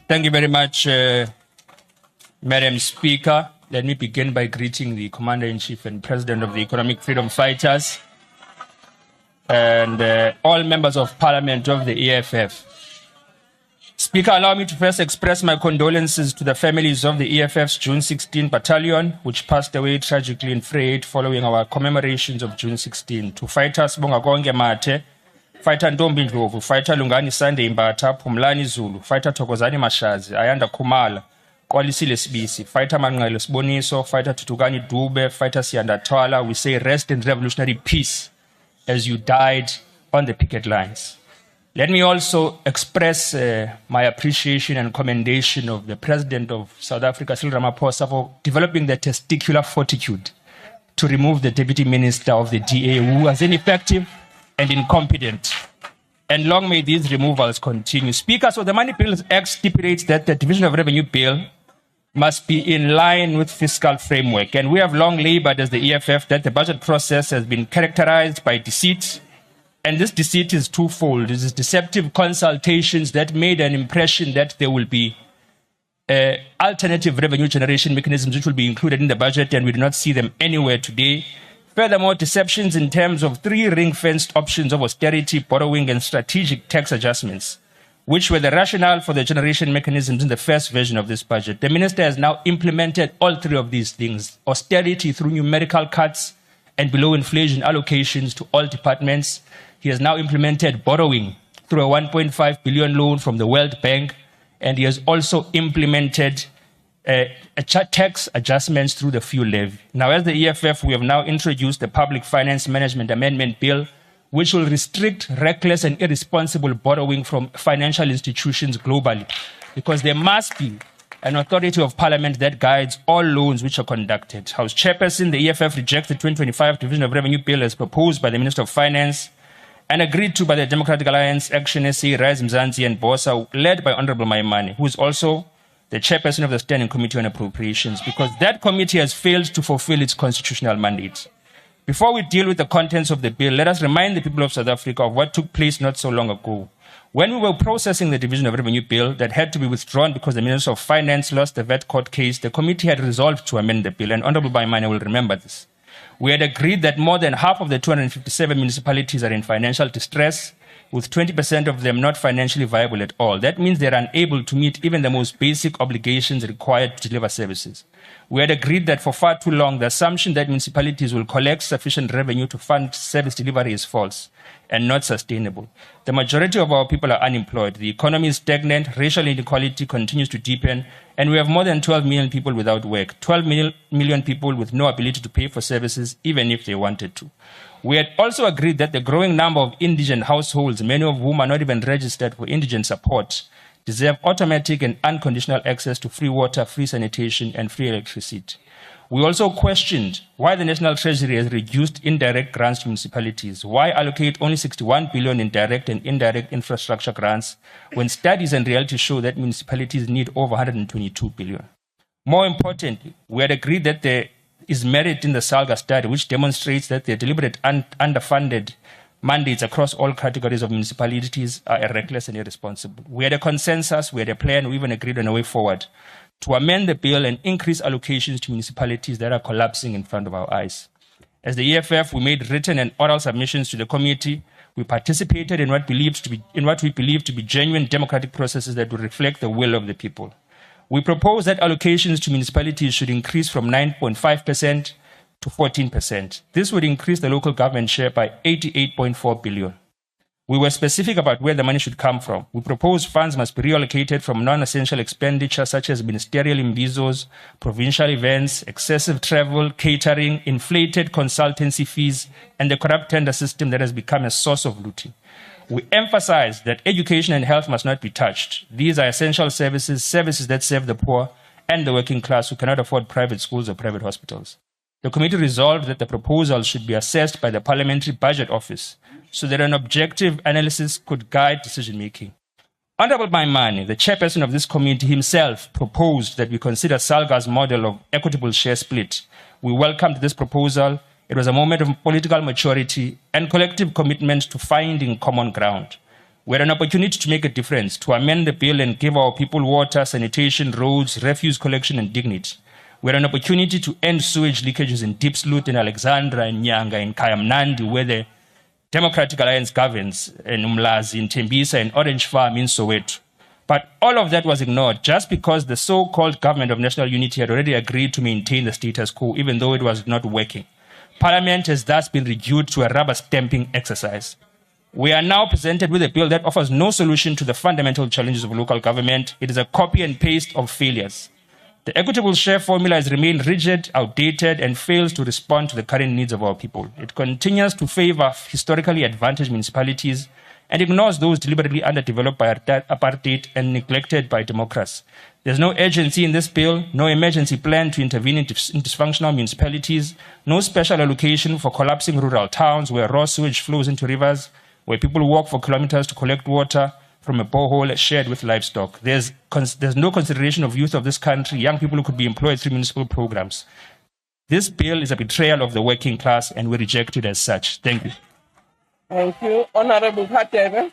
Thank you very much, Madam Speaker. Let me begin by greeting the Commander-in-Chief and President of the Economic Freedom Fighters and all members of Parliament of the EFF. Speaker, allow me to first express my condolences to the families of the EFF's June 16 Battalion, which passed away tragically in Freight following our commemorations of June 16. To fighters Bongakonge Mate, fighter Ntombi Ndlovu, fighter Lungani Sunday Mbata, Phumlani Zulu, fighter Thokozani Mashazi, Ayanda Khumalo, Qolisile Sibisi, fighter Manqelo Siboniso, fighter Thuthukani Dube, fighter Siyanda Thwala, we say rest in revolutionary peace as you died on the picket lines. Let me also express my appreciation and commendation of the President of South Africa, Cyril Ramaphosa, for developing the testicular fortitude to remove the Deputy Minister of the DA, who was ineffective and incompetent. And long may these removals continue. Speaker, so the Money Bills Act stipulates that the Division of Revenue Bill must be in line with fiscal framework. And we have long labored as the EFF that the budget process has been characterized by deceit. And this deceit is twofold. It is deceptive consultations that made an impression that there will be alternative revenue generation mechanisms which will be included in the budget, and we do not see them anywhere today. Furthermore, deceptions in terms of three ring-fenced options of austerity, borrowing, and strategic tax adjustments, which were the rationale for the generation mechanisms in the first version of this budget. The minister has now implemented all three of these things: austerity through numerical cuts and below inflation allocations to all departments. He has now implemented borrowing through a 1.5 billion loan from the World Bank, and he has also implemented tax adjustments through the fuel levy. Now, as the EFF, we have now introduced the Public Finance Management Amendment Bill, which will restrict reckless and irresponsible borrowing from financial institutions globally, because there must be an authority of parliament that guides all loans which are conducted. House Chairperson, the EFF rejects the 2025 Division of Revenue Bill as proposed by the Minister of Finance and agreed to by the Democratic Alliance, Action SA, Rise Mzansi, and BOSA, led by Honorable Maimane, who is also the chairperson of the Standing Committee on Appropriations, because that committee has failed to fulfill its constitutional mandate. Before we deal with the contents of the bill, let us remind the people of South Africa of what took place not so long ago. When we were processing the Division of Revenue Bill that had to be withdrawn because the Minister of Finance lost the VAT court case, the committee had resolved to amend the bill, and Honorable Maimane will remember this. We had agreed that more than half of the 257 municipalities are in financial distress, with 20% of them not financially viable at all. That means they're unable to meet even the most basic obligations required to deliver services. We had agreed that for far too long, the assumption that municipalities will collect sufficient revenue to fund service delivery is false and not sustainable. The majority of our people are unemployed. The economy is stagnant, racial inequality continues to deepen, and we have more than 12 million people without work, 12 million people with no ability to pay for services, even if they wanted to. We had also agreed that the growing number of indigent households, many of whom are not even registered for indigent support, deserve automatic and unconditional access to free water, free sanitation, and free electricity. We also questioned why the National Treasury has reduced indirect grants to municipalities. Why allocate only 61 billion in direct and indirect infrastructure grants when studies and reality show that municipalities need over 122 billion? More importantly, we had agreed that there is merit in the SALGA study, which demonstrates that the deliberate underfunded mandates across all categories of municipalities are reckless and irresponsible. We had a consensus, we had a plan, we even agreed on a way forward to amend the bill and increase allocations to municipalities that are collapsing in front of our eyes. As the EFF, we made written and oral submissions to the committee. We participated in what we believe to be genuine democratic processes that will reflect the will of the people. We propose that allocations to municipalities should increase from 9.5% to 14%. This would increase the local government share by 88.4 billion. We were specific about where the money should come from. We propose funds must be reallocated from non-essential expenditure such as ministerial imbizos, provincial events, excessive travel, catering, inflated consultancy fees, and the corrupt tender system that has become a source of looting. We emphasize that education and health must not be touched. These are essential services, services that serve the poor and the working class who cannot afford private schools or private hospitals. The committee resolved that the proposal should be assessed by the Parliamentary Budget Office so that an objective analysis could guide decision-making. Honorable Maimane, the chairperson of this committee himself, proposed that we consider SALGA's model of equitable share split. We welcomed this proposal. It was a moment of political maturity and collective commitment to finding common ground. We had an opportunity to make a difference, to amend the bill and give our people water, sanitation, roads, refuse collection, and dignity. We had an opportunity to end sewage leakages in Deep Sloot, in Alexandra, in Nyanga, in Kayamnandi, where the Democratic Alliance governs, in Umlazi, in Tembisa, in Orange Farm, in Soweto. But all of that was ignored just because the so-called government of national unity had already agreed to maintain the status quo, even though it was not working. Parliament has thus been reduced to a rubber stamping exercise. We are now presented with a bill that offers no solution to the fundamental challenges of local government. It is a copy and paste of failures. The equitable share formula has remained rigid, outdated, and fails to respond to the current needs of our people. It continues to favor historically advantaged municipalities and ignores those deliberately underdeveloped by apartheid and neglected by democracy. There's no urgency in this bill, no emergency plan to intervene in dysfunctional municipalities, no special allocation for collapsing rural towns where raw sewage flows into rivers, where people walk for kilometers to collect water from a borehole shared with livestock. There's no consideration of youth of this country, young people who could be employed through municipal programs. This bill is a betrayal of the working class, and we reject it as such. Thank you. Thank you. Honorable Hatebe.